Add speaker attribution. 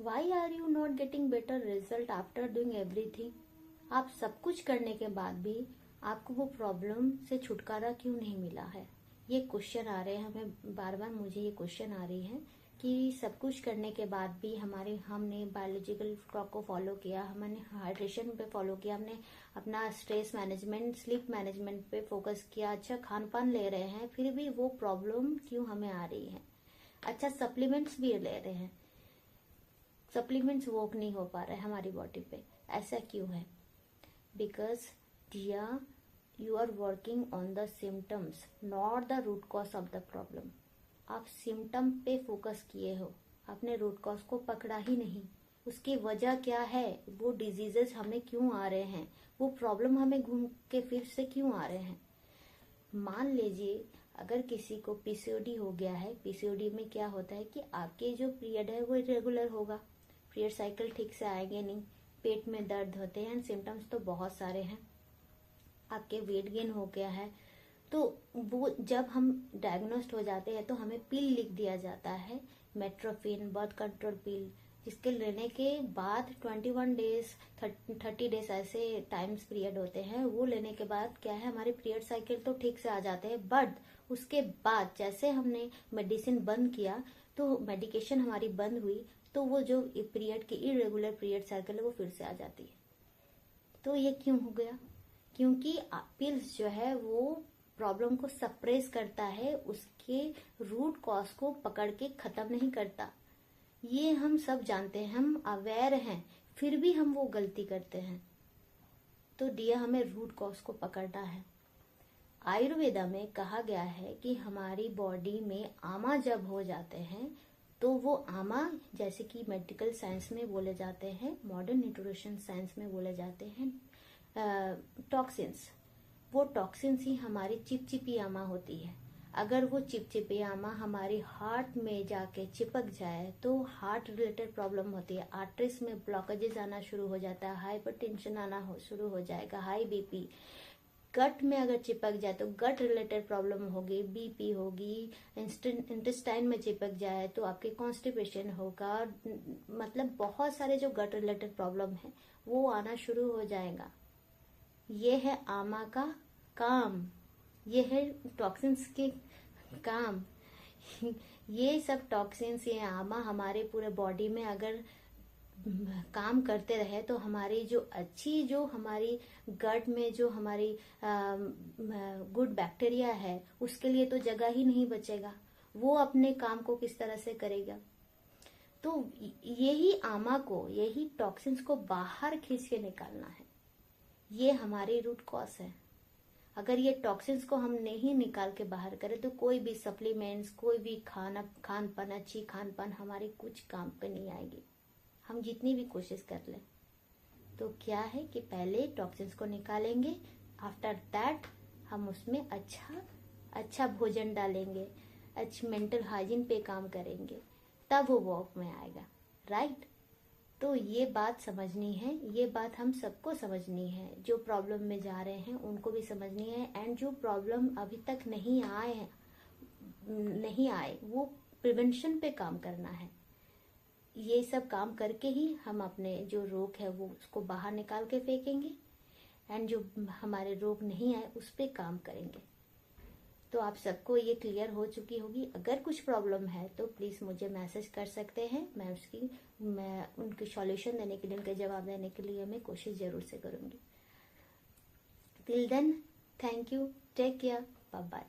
Speaker 1: Y are you not getting better result after doing everything? आप सब कुछ करने के बाद भी आपको वो प्रॉब्लम से छुटकारा क्यों नहीं मिला है? ये क्वेश्चन आ रहे हैं हमें बार बार, मुझे ये क्वेश्चन आ रही है कि सब कुछ करने के बाद भी हमने बायोलॉजिकल क्लॉक को फॉलो किया, हमने हाइड्रेशन पे फॉलो किया, हमने अपना स्ट्रेस मैनेजमेंट, स्लीप मैनेजमेंट पे फोकस किया, अच्छा खान पान ले रहे हैं, फिर भी वो प्रॉब्लम क्यों हमें आ रही है? अच्छा सप्लीमेंट्स भी ले रहे हैं, सप्लीमेंट्स वर्क नहीं हो पा रहे हमारी बॉडी पे, ऐसा क्यों है? बिकॉज दिया you are working on the symptoms, not the root cause of the problem. आप सिम्टम पे फोकस किए हो, आपने रूट कॉज को पकड़ा ही नहीं। उसकी वजह क्या है, वो डिजीजेस हमें क्यों आ रहे हैं, वो प्रॉब्लम हमें घूम के फिर से क्यों आ रहे हैं? मान लीजिए अगर किसी को पीसीओडी हो गया है, पीसीओडी में क्या होता है कि आपके जो पीरियड है वो इरेगुलर होगा, पीरियड साइकिल ठीक से आएंगे नहीं, पेट में दर्द होते हैं, सिम्टम्स तो बहुत सारे हैं, आपके वेट गेन हो गया है, तो वो जब हम डायग्नोस्ट हो जाते हैं तो हमें पिल लिख दिया जाता है, मेट्रोफिन बर्थ कंट्रोल पिल, जिसके लेने के बाद 21 डेज 30 डेज ऐसे टाइम्स पीरियड होते हैं, वो लेने के बाद क्या है, हमारे पीरियड साइकिल तो ठीक से आ जाते हैं, बट उसके बाद जैसे हमने मेडिसिन बंद किया, तो मेडिकेशन हमारी बंद हुई, तो वो जो पीरियड की इरेगुलर पीरियड साइकिल है वो फिर से आ जाती है। तो ये क्यों हो गया? क्योंकि पिल्स जो है वो प्रॉब्लम को सप्रेस करता है, उसके रूट कॉज को पकड़ के खत्म नहीं करता। ये हम सब जानते हैं, हम अवेयर हैं, फिर भी हम वो गलती करते हैं। तो डियर हमें रूट कॉज को पकड़ना है। आयुर्वेदा में कहा गया है कि हमारी बॉडी में आमा जब हो जाते हैं तो वो आमा, जैसे कि मेडिकल साइंस में बोले जाते हैं, मॉडर्न न्यूट्रिशन साइंस में बोले जाते हैं टॉक्सिन्स, वो टॉक्सिन्स ही हमारी चिपचिपी आमा होती है। अगर वो चिपचिपी आमा हमारी हार्ट में जाके चिपक जाए तो हार्ट रिलेटेड प्रॉब्लम होती है, आर्टरीज में ब्लॉकेजेस आना शुरू हो जाता है, हाइपरटेंशन आना शुरू हो जाएगा, हाई बीपी। गट में अगर चिपक जाए तो गट रिलेटेड प्रॉब्लम होगी, बीपी होगी, इंटेस्टाइन में चिपक जाए तो आपके कॉन्स्टिपेशन होगा, मतलब बहुत सारे जो गट रिलेटेड प्रॉब्लम है वो आना शुरू हो जाएगा। ये है आमा का काम, ये है टॉक्सिन्स के काम। ये सब टॉक्सिन्स, ये आमा हमारे पूरे बॉडी में अगर काम करते रहे तो हमारी जो अच्छी, जो हमारी गट में जो हमारी गुड बैक्टीरिया है उसके लिए तो जगह ही नहीं बचेगा, वो अपने काम को किस तरह से करेगा? तो यही आमा को, यही टॉक्सिन्स को बाहर खींच के निकालना है, ये हमारी रूट कॉज है। अगर ये टॉक्सिन्स को हम नहीं निकाल के बाहर करें तो कोई भी सप्लीमेंट्स, कोई भी खान पान, अच्छी खान पान हमारी कुछ काम पे नहीं आएगी, हम जितनी भी कोशिश कर लें। तो क्या है कि पहले टॉक्सिन्स को निकालेंगे, आफ्टर दैट हम उसमें अच्छा भोजन डालेंगे, अच्छी मेंटल हाइजीन पे काम करेंगे, तब वो वर्क में आएगा, राइट? तो ये बात समझनी है, ये बात हम सबको समझनी है, जो प्रॉब्लम में जा रहे हैं उनको भी समझनी है, एंड जो प्रॉब्लम अभी तक नहीं आए वो प्रिवेंशन पे काम करना है। ये सब काम करके ही हम अपने जो रोग है वो उसको बाहर निकाल के फेंकेंगे, एंड जो हमारे रोग नहीं आए उस पे काम करेंगे। तो आप सबको ये क्लियर हो चुकी होगी। अगर कुछ प्रॉब्लम है तो प्लीज मुझे मैसेज कर सकते हैं, मैं उनकी सॉल्यूशन देने के लिए, उनके जवाब देने के लिए मैं कोशिश जरूर से करूंगी। Till then, thank you, take care, bye bye.